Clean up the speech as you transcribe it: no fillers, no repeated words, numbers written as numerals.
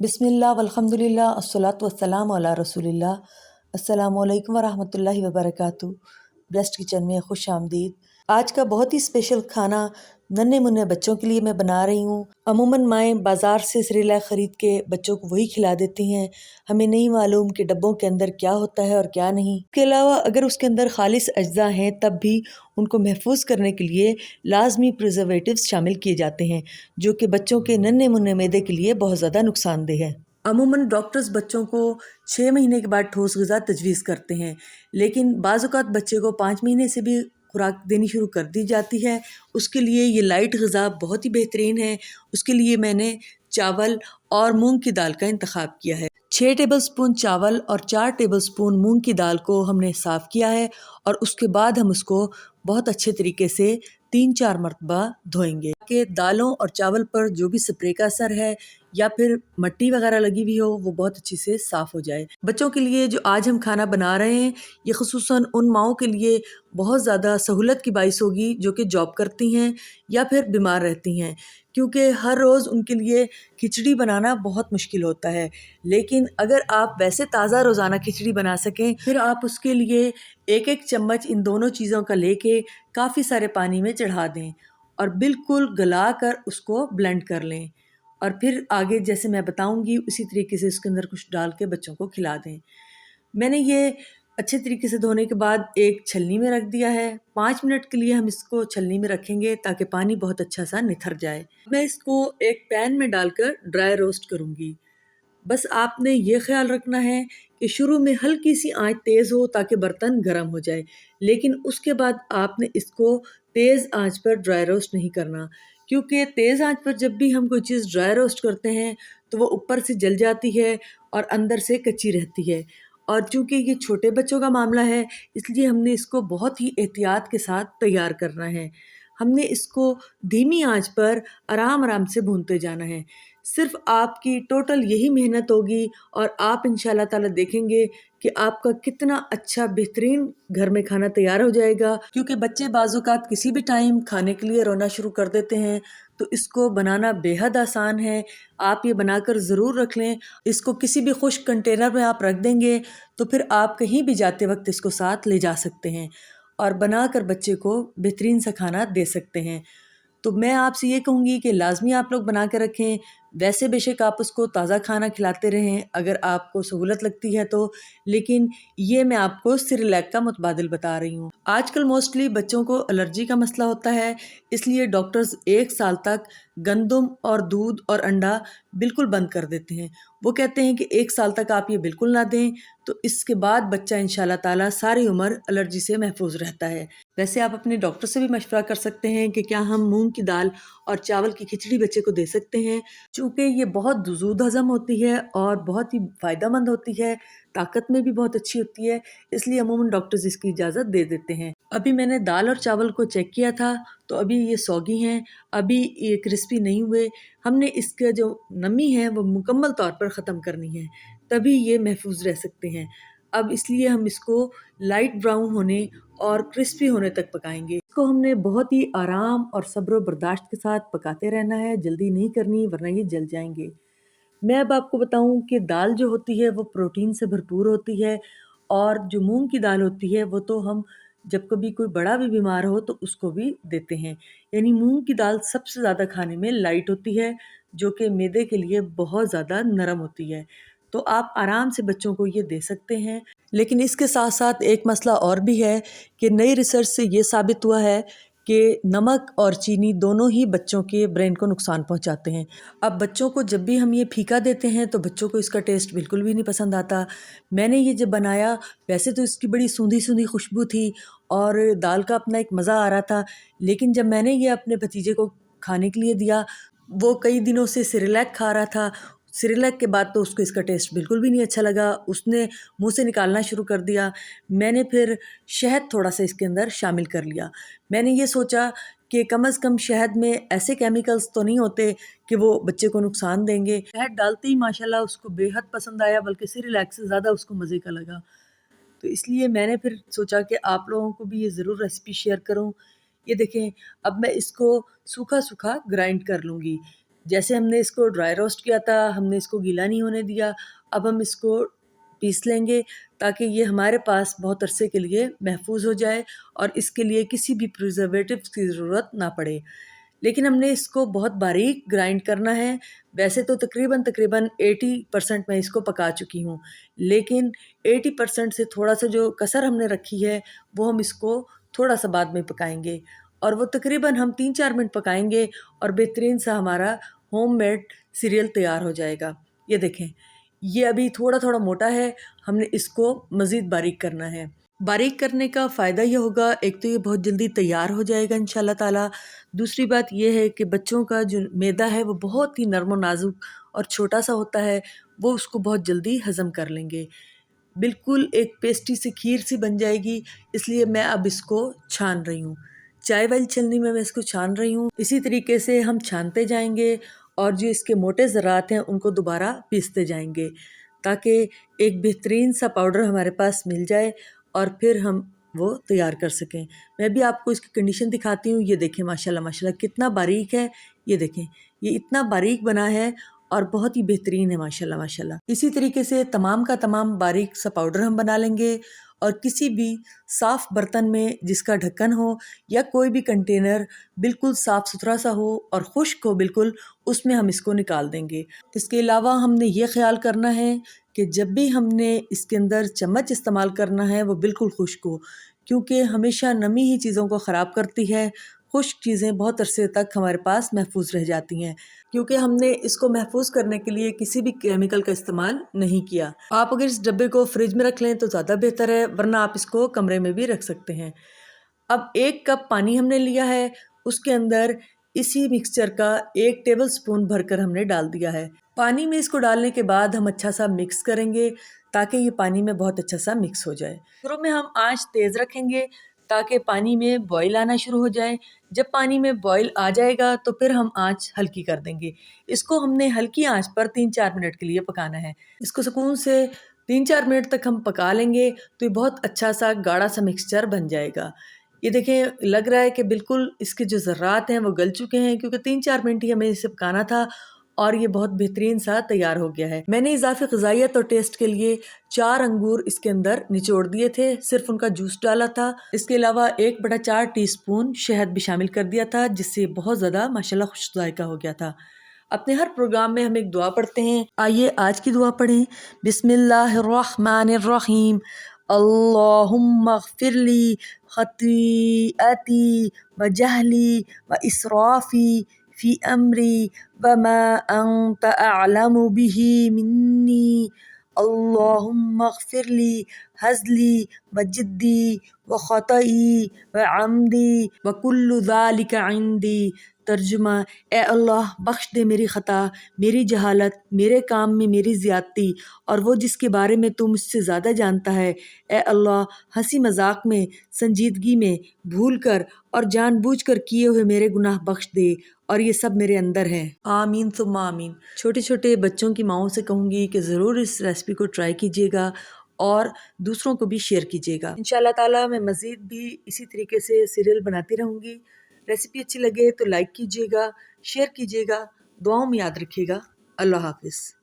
بسم اللہ والحمدللہ الصلاۃ والسلام علی رسول اللہ۔ السلام علیکم ورحمۃ اللہ وبرکاتہ۔ بریسٹ کچن میں خوش آمدید۔ آج کا بہت ہی اسپیشل کھانا ننھے منھے بچوں کے لیے میں بنا رہی ہوں۔ عموماً مائیں بازار سے سیریلیک خرید کے بچوں کو وہی کھلا دیتی ہیں، ہمیں نہیں معلوم کہ ڈبوں کے اندر کیا ہوتا ہے اور کیا نہیں۔ اس کے علاوہ اگر اس کے اندر خالص اجزاء ہیں تب بھی ان کو محفوظ کرنے کے لیے لازمی پریزرویٹوز شامل کیے جاتے ہیں، جو کہ بچوں کے ننھے منھے معدے کے لیے بہت زیادہ نقصان دہ ہے۔ عموماً ڈاکٹرز بچوں کو 6 مہینے کے بعد ٹھوس غذا تجویز کرتے ہیں، لیکن بعض اوقات بچے کو 5 مہینے سے بھی خوراک دینی شروع کر دی جاتی ہے۔ اس کے لیے یہ لائٹ غذا بہت ہی بہترین ہے۔ اس کے لیے میں نے چاول اور مونگ کی دال کا انتخاب کیا ہے۔ 6 ٹیبل سپون چاول اور 4 ٹیبل سپون مونگ کی دال کو ہم نے صاف کیا ہے، اور اس کے بعد ہم اس کو بہت اچھے طریقے سے 3-4 مرتبہ دھوئیں گے کہ دالوں اور چاول پر جو بھی سپرے کا اثر ہے یا پھر مٹی وغیرہ لگی ہوئی ہو وہ بہت اچھی سے صاف ہو جائے۔ بچوں کے لیے جو آج ہم کھانا بنا رہے ہیں یہ خصوصاً ان ماؤں کے لیے بہت زیادہ سہولت کی باعث ہوگی جو کہ جاب کرتی ہیں یا پھر بیمار رہتی ہیں، کیونکہ ہر روز ان کے لیے کھچڑی بنانا بہت مشکل ہوتا ہے۔ لیکن اگر آپ ویسے تازہ روزانہ کھچڑی بنا سکیں پھر آپ اس کے لیے 1 چمچ ان دونوں چیزوں کا لے کے کافی سارے پانی میں چڑھا دیں اور بالکل گلا کر اس کو بلینڈ کر لیں، اور پھر آگے جیسے میں بتاؤں گی اسی طریقے سے اس کے اندر کچھ ڈال کے بچوں کو کھلا دیں۔ میں نے یہ اچھے طریقے سے دھونے کے بعد ایک چھلنی میں رکھ دیا ہے۔ 5 منٹ کے لیے ہم اس کو چھلنی میں رکھیں گے تاکہ پانی بہت اچھا سا نتھر جائے۔ میں اس کو ایک پین میں ڈال کر ڈرائی روسٹ کروں گی۔ بس آپ نے یہ خیال رکھنا ہے کہ شروع میں ہلکی سی آنچ تیز ہو تاکہ برتن گرم ہو جائے، لیکن اس کے بعد آپ نے اس کو تیز آنچ پر ڈرائی روسٹ نہیں کرنا، کیونکہ تیز آنچ پر جب بھی ہم کوئی چیز ڈرائی روسٹ کرتے ہیں تو وہ اوپر سے جل جاتی ہے اور اندر سے کچی رہتی ہے، اور چونکہ یہ چھوٹے بچوں کا معاملہ ہے اس لیے ہم نے اس کو بہت ہی احتیاط کے ساتھ تیار کرنا ہے۔ ہم نے اس کو دھیمی آنچ پر آرام آرام سے بھونتے جانا ہے۔ صرف آپ کی ٹوٹل یہی محنت ہوگی اور آپ انشاءاللہ تعالیٰ دیکھیں گے کہ آپ کا کتنا اچھا بہترین گھر میں کھانا تیار ہو جائے گا، کیونکہ بچے بعض اوقات کسی بھی ٹائم کھانے کے لیے رونا شروع کر دیتے ہیں، تو اس کو بنانا بے حد آسان ہے۔ آپ یہ بنا کر ضرور رکھ لیں۔ اس کو کسی بھی خشک کنٹینر میں آپ رکھ دیں گے تو پھر آپ کہیں بھی جاتے وقت اس کو ساتھ لے جا سکتے ہیں اور بنا کر بچے کو بہترین سا کھانا دے سکتے ہیں۔ تو میں آپ سے یہ کہوں گی کہ لازمی آپ لوگ بنا کے رکھیں۔ ویسے بے شک آپ اس کو تازہ کھانا کھلاتے رہیں اگر آپ کو سہولت لگتی ہے تو، لیکن یہ میں آپ کو سیریلیک کا متبادل بتا رہی ہوں۔ آج کل موسٹلی بچوں کو الرجی کا مسئلہ ہوتا ہے، اس لیے ڈاکٹرز 1 سال تک گندم اور دودھ اور انڈا بالکل بند کر دیتے ہیں۔ وہ کہتے ہیں کہ 1 سال تک آپ یہ بالکل نہ دیں، تو اس کے بعد بچہ انشاءاللہ تعالیٰ ساری عمر الرجی سے محفوظ رہتا ہے۔ ویسے آپ اپنے ڈاکٹر سے بھی مشورہ کر سکتے ہیں کہ کیا ہم مونگ کی دال اور چاول کی کھچڑی بچے کو دے سکتے ہیں، چونکہ یہ بہت زود ہضم ہوتی ہے اور بہت ہی فائدہ مند ہوتی ہے، طاقت میں بھی بہت اچھی ہوتی ہے، اس لیے عموماً ڈاکٹرز اس کی اجازت دے دیتے ہیں۔ ابھی میں نے دال اور چاول کو چیک کیا تھا تو ابھی یہ سوگی ہیں، ابھی یہ کرسپی نہیں ہوئے۔ ہم نے اس کا جو نمی ہے وہ مکمل طور پر ختم کرنی ہے، تبھی یہ محفوظ رہ سکتے ہیں۔ اب اس لیے ہم اس کو لائٹ براؤن ہونے اور کرسپی ہونے تک پکائیں گے۔ اس کو ہم نے بہت ہی آرام اور صبر و برداشت کے ساتھ پکاتے رہنا ہے، جلدی نہیں کرنی ورنہ یہ جل جائیں گے۔ میں اب آپ کو بتاؤں کہ دال جو ہوتی ہے وہ پروٹین سے بھرپور ہوتی ہے، اور جو مونگ کی دال ہوتی ہے وہ تو ہم جب کبھی کوئی بڑا بھی بیمار ہو تو اس کو بھی دیتے ہیں۔ یعنی مونگ کی دال سب سے زیادہ کھانے میں لائٹ ہوتی ہے، جو کہ معدے کے لیے بہت زیادہ نرم ہوتی ہے، تو آپ آرام سے بچوں کو یہ دے سکتے ہیں۔ لیکن اس کے ساتھ ساتھ ایک مسئلہ اور بھی ہے کہ نئی ریسرچ سے یہ ثابت ہوا ہے کہ نمک اور چینی دونوں ہی بچوں کے برین کو نقصان پہنچاتے ہیں۔ اب بچوں کو جب بھی ہم یہ پھیکا دیتے ہیں تو بچوں کو اس کا ٹیسٹ بالکل بھی نہیں پسند آتا۔ میں نے یہ جب بنایا ویسے تو اس کی بڑی سوندھی سوندھی خوشبو تھی اور دال کا اپنا ایک مزہ آ رہا تھا، لیکن جب میں نے یہ اپنے بھتیجے کو کھانے کے لیے دیا، وہ کئی دنوں سے سیریلیک کھا رہا تھا، سیریلیک کے بعد تو اس کو اس کا ٹیسٹ بالکل بھی نہیں اچھا لگا، اس نے منہ سے نکالنا شروع کر دیا۔ میں نے پھر شہد تھوڑا سا اس کے اندر شامل کر لیا۔ میں نے یہ سوچا کہ کم از کم شہد میں ایسے کیمیکلز تو نہیں ہوتے کہ وہ بچے کو نقصان دیں گے۔ شہد ڈالتے ہی ماشاءاللہ اس کو بے حد پسند آیا، بلکہ سیریلیک سے زیادہ اس کو مزے کا لگا، تو اس لیے میں نے پھر سوچا کہ آپ لوگوں کو بھی یہ ضرور ریسیپی شیئر کروں۔ یہ دیکھیں اب میں اس کو سوکھا سوکھا گرائنڈ کر لوں گی۔ جیسے ہم نے اس کو ڈرائی روسٹ کیا تھا، ہم نے اس کو گیلا نہیں ہونے دیا، اب ہم اس کو پیس لیں گے تاکہ یہ ہمارے پاس بہت عرصے کے لیے محفوظ ہو جائے اور اس کے لیے کسی بھی پریزرویٹو کی ضرورت نہ پڑے۔ لیکن ہم نے اس کو بہت باریک گرائنڈ کرنا ہے۔ ویسے تو تقریباً 80% میں اس کو پکا چکی ہوں، لیکن 80% سے تھوڑا سا جو کسر ہم نے رکھی ہے وہ ہم اس کو تھوڑا سا بعد میں پکائیں گے، اور وہ تقریباً ہم 3-4 منٹ پکائیں گے اور بہترین سا ہمارا ہوم میڈ سیریل تیار ہو جائے گا۔ یہ دیکھیں، یہ ابھی تھوڑا تھوڑا موٹا ہے، ہم نے اس کو مزید باریک کرنا ہے۔ باریک کرنے کا فائدہ یہ ہوگا، ایک تو یہ بہت جلدی تیار ہو جائے گا انشاءاللہ تعالی۔ دوسری بات یہ ہے کہ بچوں کا جو معدہ ہے وہ بہت ہی نرم و نازک اور چھوٹا سا ہوتا ہے، وہ اس کو بہت جلدی ہضم کر لیں گے۔ بالکل ایک پیسٹی سی کھیر سی بن جائے گی، اس لیے میں اب اس کو چھان رہی ہوں۔ چائے والی چھلنی میں اس کو چھان رہی ہوں۔ اسی طریقے سے ہم چھانتے جائیں گے اور جو اس کے موٹے ذرات ہیں ان کو دوبارہ پیستے جائیں گے تاکہ ایک بہترین سا پاؤڈر ہمارے پاس مل جائے اور پھر ہم وہ تیار کر سکیں۔ میں بھی آپ کو اس کی کنڈیشن دکھاتی ہوں۔ یہ دیکھیں ماشاءاللہ ماشاءاللہ کتنا باریک ہے، یہ دیکھیں یہ اتنا باریک بنا ہے اور بہت ہی بہترین ہے ماشاءاللہ ماشاءاللہ۔ اسی طریقے سے تمام کا تمام باریک سا پاؤڈر ہم بنا لیں گے اور کسی بھی صاف برتن میں جس کا ڈھکن ہو یا کوئی بھی کنٹینر بالکل صاف ستھرا سا ہو اور خشک ہو بالکل، اس میں ہم اس کو نکال دیں گے۔ اس کے علاوہ ہم نے یہ خیال کرنا ہے کہ جب بھی ہم نے اس کے اندر چمچ استعمال کرنا ہے وہ بالکل خشک ہو، کیونکہ ہمیشہ نمی ہی چیزوں کو خراب کرتی ہے۔ خشک چیزیں بہت عرصے تک ہمارے پاس محفوظ رہ جاتی ہیں، کیونکہ ہم نے اس کو محفوظ کرنے کے لیے کسی بھی کیمیکل کا استعمال نہیں کیا۔ آپ اگر اس ڈبے کو فریج میں رکھ لیں تو زیادہ بہتر ہے، ورنہ آپ اس کو کمرے میں بھی رکھ سکتے ہیں۔ اب 1 کپ پانی ہم نے لیا ہے، اس کے اندر اسی مکسچر کا 1 ٹیبل سپون بھر کر ہم نے ڈال دیا ہے۔ پانی میں اس کو ڈالنے کے بعد ہم اچھا سا مکس کریں گے تاکہ یہ پانی میں بہت اچھا سا مکس ہو جائے۔ شروع میں ہم آنچ تیز رکھیں گے تاکہ پانی میں بوائل آنا شروع ہو جائے۔ جب پانی میں بوائل آ جائے گا تو پھر ہم آنچ ہلکی کر دیں گے۔ اس کو ہم نے ہلکی آنچ پر 3-4 منٹ کے لیے پکانا ہے۔ اس کو سکون سے 3-4 منٹ تک ہم پکا لیں گے تو یہ بہت اچھا سا گاڑھا سا مکسچر بن جائے گا۔ یہ دیکھیں لگ رہا ہے کہ بالکل اس کے جو ذرات ہیں وہ گل چکے ہیں، کیونکہ 3-4 منٹ ہی ہمیں اسے پکانا تھا اور یہ بہت بہترین سا تیار ہو گیا ہے۔ میں نے اضافی غذائیت اور ٹیسٹ کے لیے 4 انگور اس کے اندر نچوڑ دیے تھے، صرف ان کا جوس ڈالا تھا۔ اس کے علاوہ 1/4 ٹی اسپون شہد بھی شامل کر دیا تھا، جس سے بہت زیادہ ماشاءاللہ خوش ذائقہ ہو گیا تھا۔ اپنے ہر پروگرام میں ہم ایک دعا پڑھتے ہیں، آئیے آج کی دعا پڑھیں۔ بسم اللہ الرحمن الرحیم، اللہم اغفر لی خطیئتی وجہلی واسرافی فی امری وما انت اعلم به منی، اللہم اغفر لی ہزلی وجدی وخطئی وعمدی وکل ذالک عندی۔ ترجمہ: اے اللہ بخش دے میری خطا، میری جہالت، میرے کام میں میری زیادتی، اور وہ جس کے بارے میں تو مجھ سے زیادہ جانتا ہے۔ اے اللہ ہنسی مذاق میں، سنجیدگی میں، بھول کر اور جان بوجھ کر کیے ہوئے میرے گناہ بخش دے، اور یہ سب میرے اندر ہے۔ آمین ثم آمین۔ چھوٹے چھوٹے بچوں کی ماؤں سے کہوں گی کہ ضرور اس ریسپی کو ٹرائی کیجیے گا اور دوسروں کو بھی شیئر کیجیے گا۔ انشاءاللہ تعالیٰ میں مزید بھی اسی طریقے سے سیریل بناتی رہوں گی۔ ریسپی اچھی لگے تو لائک کیجیے گا، شیئر کیجیے گا، دعاؤں میں یاد رکھیے گا۔ اللہ حافظ۔